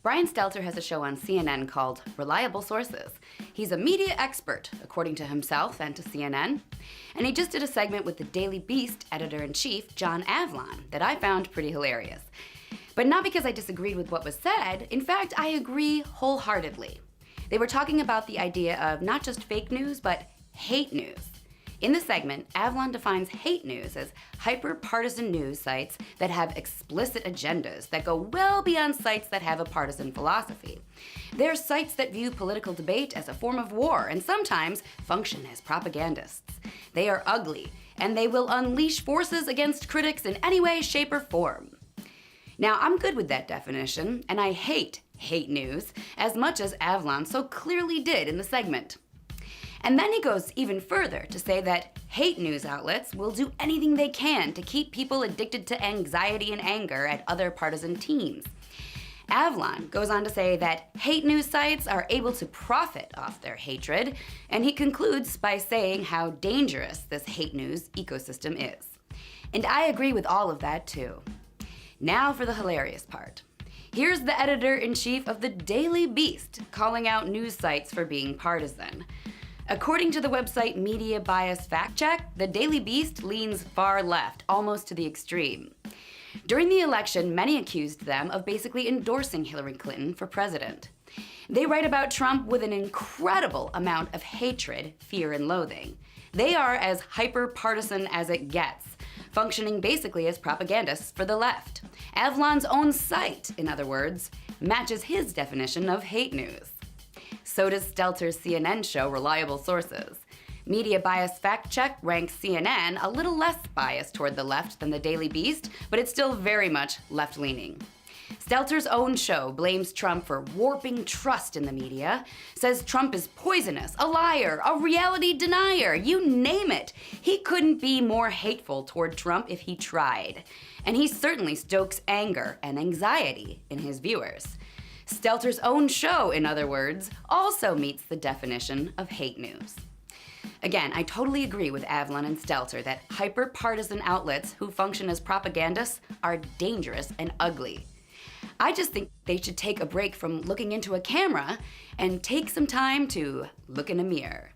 Brian Stelter has a show on CNN called Reliable Sources. He's a media expert, according to himself and to CNN. And he just did a segment with the Daily Beast editor-in-chief, John Avlon, that I found pretty hilarious. But not because I disagreed with what was said. In fact, I agree wholeheartedly. They were talking about the idea of not just fake news, but hate news. In the segment, Avlon defines hate news as hyper-partisan news sites that have explicit agendas that go well beyond sites that have a partisan philosophy. They're sites that view political debate as a form of war and sometimes function as propagandists. They are ugly, and they will unleash forces against critics in any way, shape, or form. Now, I'm good with that definition, and I hate news as much as Avlon so clearly did in the segment. And then he goes even further to say that hate news outlets will do anything they can to keep people addicted to anxiety and anger at other partisan teams. Avlon goes on to say that hate news sites are able to profit off their hatred, and he concludes by saying how dangerous this hate news ecosystem is. And I agree with all of that too. Now for the hilarious part. Here's the editor-in-chief of the Daily Beast calling out news sites for being partisan. According to the website Media Bias Fact Check, the Daily Beast leans far left, almost to the extreme. During the election, many accused them of basically endorsing Hillary Clinton for president. They write about Trump with an incredible amount of hatred, fear, and loathing. They are as hyper-partisan as it gets, functioning basically as propagandists for the left. Avlon's own site, in other words, matches his definition of hate news. So does Stelter's CNN show Reliable Sources. Media Bias Fact Check ranks CNN a little less biased toward the left than the Daily Beast, but it's still very much left-leaning. Stelter's own show blames Trump for warping trust in the media, says Trump is poisonous, a liar, a reality denier, you name it. He couldn't be more hateful toward Trump if he tried. And he certainly stokes anger and anxiety in his viewers. Stelter's own show, in other words, also meets the definition of hate news. Again, I totally agree with Avlon and Stelter that hyper-partisan outlets who function as propagandists are dangerous and ugly. I just think they should take a break from looking into a camera and take some time to look in a mirror.